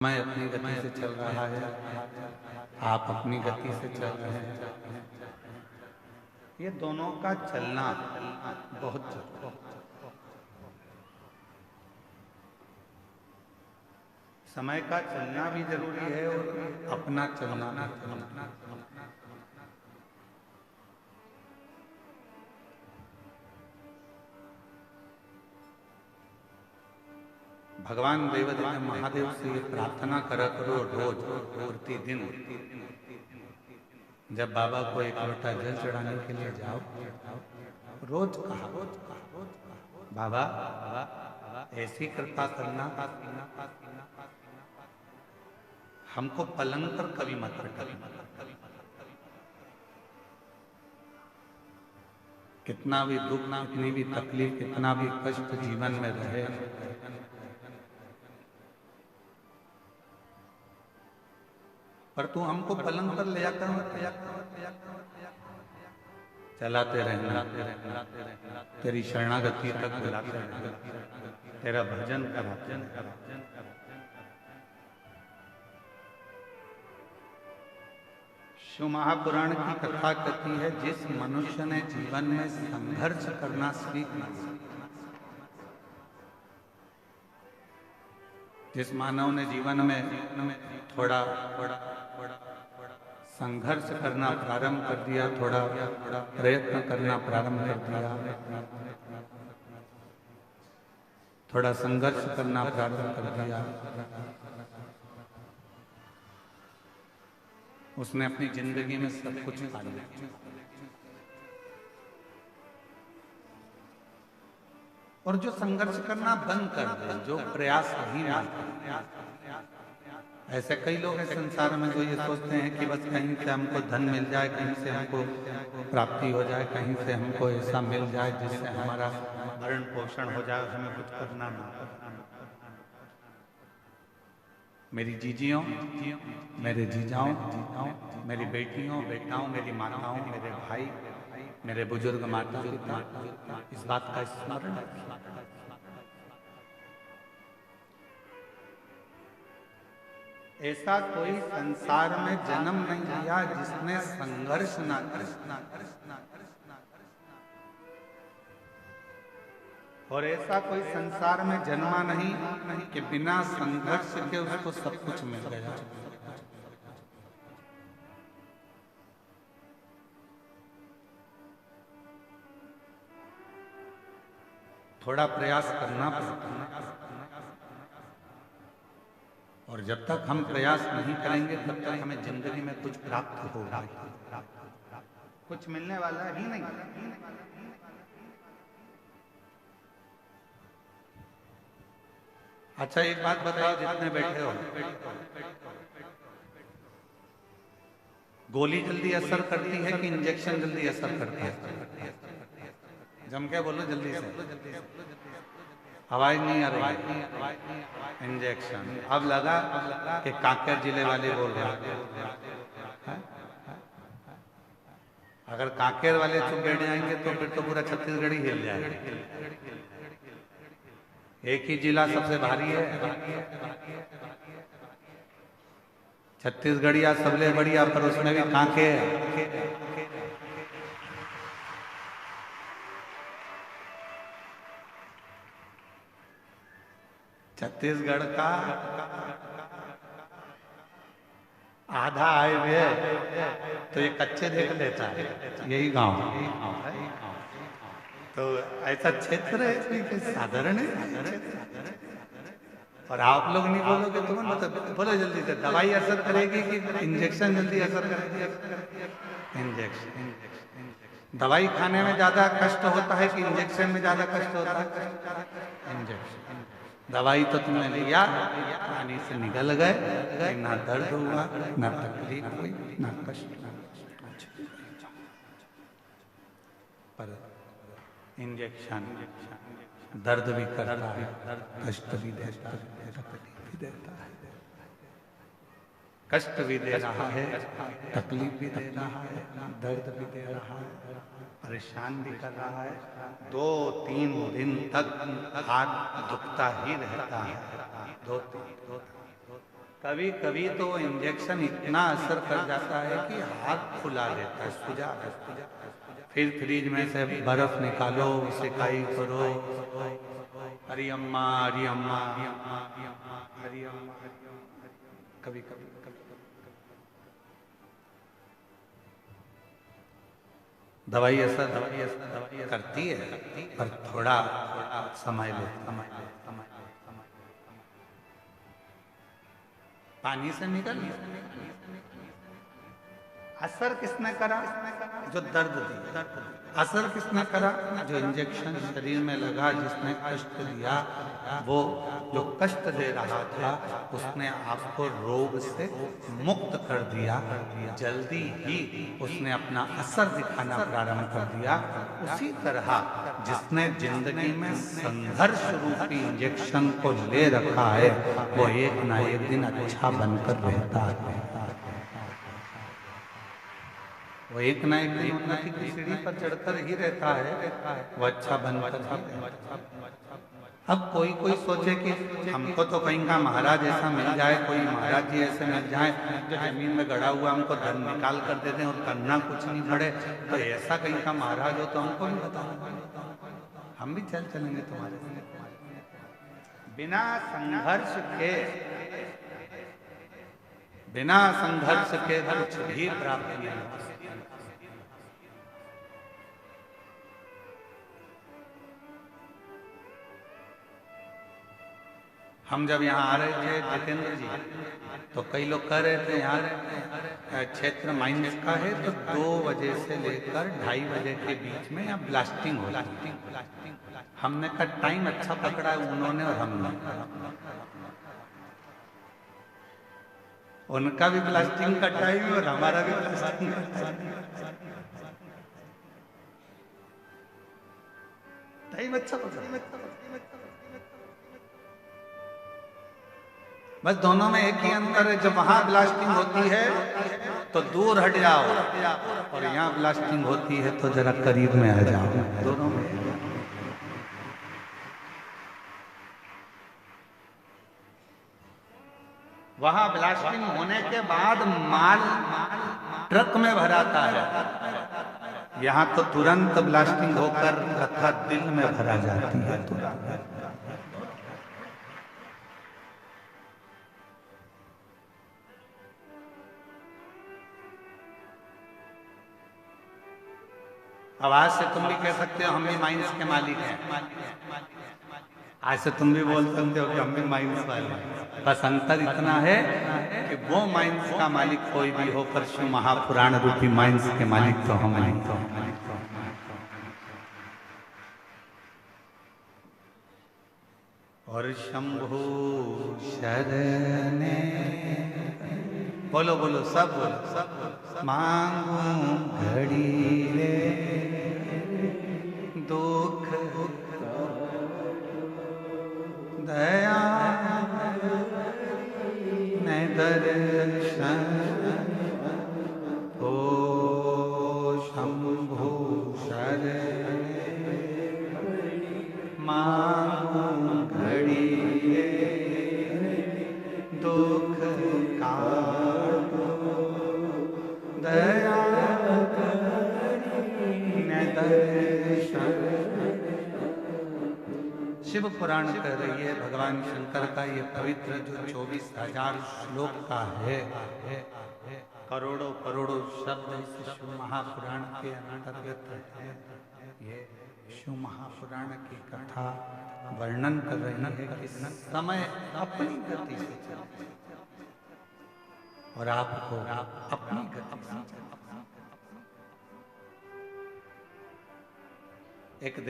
मैं अपनी गति से चल रहा है, आप अपनी गति से चल रहे हैं। ये दोनों का चलना बहुत जरूरी है। समय का चलना भी जरूरी है और अपना चलना भी जरूरी है। भगवान देवदेव महादेव से ये प्रार्थना करा करो रोज प्रतिदिन। जब बाबा को एक लोटा जल चढ़ाने के लिए जाओ, रोज कहा बाबा ऐसी कृपा करना, हमको पलंग पर कभी मत करना। कितना भी दुख, कितनी भी तकलीफ, कितना भी कष्ट जीवन में रहे, पर तू हमको पलंग पर ले जाकर चलाते रहना, तेरी शरणागति तक बुलाते रहना, तेरा भजन कराते रहना। शिव महापुराण की कथा कहती है, जिस मनुष्य ने जीवन में संघर्ष करना सीख लिया, जिस मानव ने जीवन में थोड़ा संघर्ष करना प्रारंभ कर दिया, थोड़ा प्रयत्न करना प्रारंभ कर दिया, थोड़ा संघर्ष करना प्रारंभ कर दिया, उसने अपनी जिंदगी में सब कुछ पा लिया। और जो संघर्ष करना बंद कर दे, जो प्रयास नहीं मानता, ऐसे कई लोग हैं संसार में जो ये सोचते हैं कि बस कहीं से हमको धन मिल जाए, कहीं से हमको प्राप्ति हो जाए, कहीं से हमको ऐसा मिल जाए जिससे हमारा भरण पोषण हो जाए, हमें कुछ करना ना पड़े। मेरी जीजियों, मेरे जीजाओं, मेरी बेटियों, बेटाओं, मेरी माताओं, मेरे भाई, मेरे बुजुर्ग माता पिता, इस बात का स्मरण रखिए। ऐसा कोई संसार में जन्म नहीं लिया जिसने संघर्ष ना किया, और ऐसा कोई संसार में जन्मा नहीं कि बिना संघर्ष के उसको सब कुछ मिल गया। थोड़ा प्रयास करना पड़ता है, और जब तक हम प्रयास नहीं करेंगे तब तक हमें जिंदगी में कुछ प्राप्त होगा, कुछ मिलने वाला ही नहीं। अच्छा एक बात बताओ, जितने बैठे हो, गोली जल्दी असर करती है कि इंजेक्शन जल्दी असर करता है? जम के बोलो जल्दी से, आवाज नहीं आ रही। इंजेक्शन। अब लगा कि कांकेर जिले वाले बोल रहे हैं। अगर कांकेर वाले चुप बैठ जाएंगे तो फिर तो पूरा छत्तीसगढ़ ही हिल जाएगा। एक ही जिला सबसे भारी है, छत्तीसगढ़िया सबले बढ़िया, पर उसमें भी कांके है। छत्तीसगढ़ का आधा हाईवे तो ये कच्चे देख लेता है, यही गांव। तो ऐसा क्षेत्र है साधारण है। और आप लोग नहीं बोलोगे तो मतलब बोलो जल्दी से, दवाई असर करेगी कि इंजेक्शन जल्दी असर करेगी? इंजेक्शन। दवाई खाने में ज्यादा कष्ट होता है कि इंजेक्शन में ज्यादा कष्ट होता है? इंजेक्शन। दवाई तो तुमने लिया, पानी से निकल गए, ना दर्द हुआ, ना तकलीफ हुई, ना कष्ट। पर इंजेक्शन दर्द भी करता है, कष्ट भी देता है, तकलीफ भी देता है। कष्ट भी दे रहा है, तकलीफ भी दे रहा है, दर्द भी दे रहा है, परेशान भी कर रहा है। 2-3 दिन तक हाथ दुखता ही रहता है। 2-3 कभी कभी तो इंजेक्शन इतना असर कर जाता है कि हाथ फुला देता है, सुजा। फिर फ्रिज में से बर्फ निकालो, सिकाई करो, हरी अम्मा हरी अम्मा हरी अम्मा। कभी कभी दवाई असर करती है, पर थोड़ा समय ले। पानी से निकल असर किसने करा? जो दर्द दिया। असर किसने करा? जो इंजेक्शन शरीर में लगा, जिसने कष्ट दिया, वो जो कष्ट दे रहा था उसने आपको रोग से मुक्त कर दिया। जल्दी ही उसने अपना असर दिखाना प्रारंभ कर दिया। उसी तरह जिसने जिंदगी में संघर्ष रूपी इंजेक्शन को ले रखा है, वो एक ना एक दिन अच्छा बनकर रहता है। वो एक ना एक दिन उन्नति की सीढ़ी पर चढ़कर ही रहता है, वो अच्छा बनकर ही। अब कोई कोई सोचे कि हमको तो कहीं का महाराज ऐसा मिल जाए, कोई महाराज जी ऐसे मिल जाए जो जमीन में गड़ा हुआ हमको धन निकाल कर दे दें और करना कुछ नहीं पड़े, तो ऐसा कहीं का महाराज हो तो हमको भी बता, हम भी चलेंगे तुम्हारे साथ। बिना संघर्ष के, बिना संघर्ष के कुछ भी प्राप्त नहीं हो। हम जब यहाँ आ रहे थे जितेंद्र जी, तो कई लोग कह रहे थे यहाँ क्षेत्र माइंस का है, तो 2 बजे से लेकर 2:30 बजे के बीच में यहाँ ब्लास्टिंग होती है। हमने कहा टाइम अच्छा पकड़ा है उन्होंने और हमने। उनका भी ब्लास्टिंग का टाइम और हमारा भी ब्लास्टिंग का टाइम अच्छा पकड़ा। बस दोनों में एक ही अंतर है, जब वहां ब्लास्टिंग होती है तो दूर हट जाओ, और यहाँ ब्लास्टिंग होती है तो जरा करीब में आ जाओ। दोनों में वहां ब्लास्टिंग होने के बाद माल ट्रक में भराता है, यहाँ तो तुरंत ब्लास्टिंग होकर कथा दिल में भरा जाती है तुरंत। अब आज से तुम भी कह सकते हो हम भी माइंस के मालिक हैं। आज से तुम भी बोल सकते हो कि हम भी माइंस वाले हैं। बस अंतर इतना है कि वो माइंस का मालिक कोई भी हो, पर शिव महापुराण रूपी माइंस के मालिक तो हम नहीं। और शंभु शरणे, बोलो बोलो सब बोलो, मांगू घड़ी रे दुख दया न दर्शन, ओ शंभु शरणे मांगू घड़ी दुख का दया न दर्शन। शिव पुराण कह रही है भगवान शंकर का ये पवित्र जो 24,000 श्लोक का है, करोड़ों करोड़ों शब्द इस शिव महापुराण के अंतर्गत है। ये शिव महापुराण की कथा वर्णन कर रही है कि समय अपनी गति से चलता है और आपको अपनी गति से चलता है। एक